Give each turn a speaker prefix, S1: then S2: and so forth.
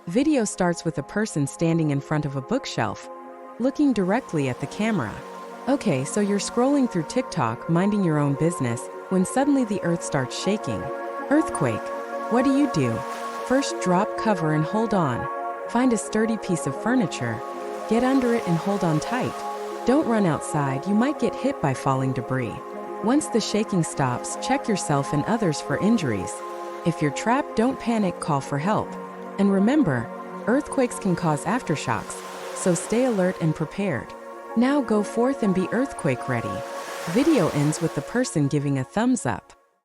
S1: Video starts with a person standing in front of a bookshelf, looking directly at the camera. Okay, so you're scrolling through TikTok, minding your own business, when suddenly the earth starts shaking. Earthquake. What do? First, drop cover and hold on. Find a sturdy piece of furniture. Get under it and hold on tight. Don't run outside, you might get hit by falling debris. Once the shaking stops, check yourself and others for injuries. If you're trapped, don't panic, call for help. And remember, earthquakes can cause aftershocks, so stay alert and prepared. Now go forth and be earthquake ready. Video ends with the person giving a thumbs up.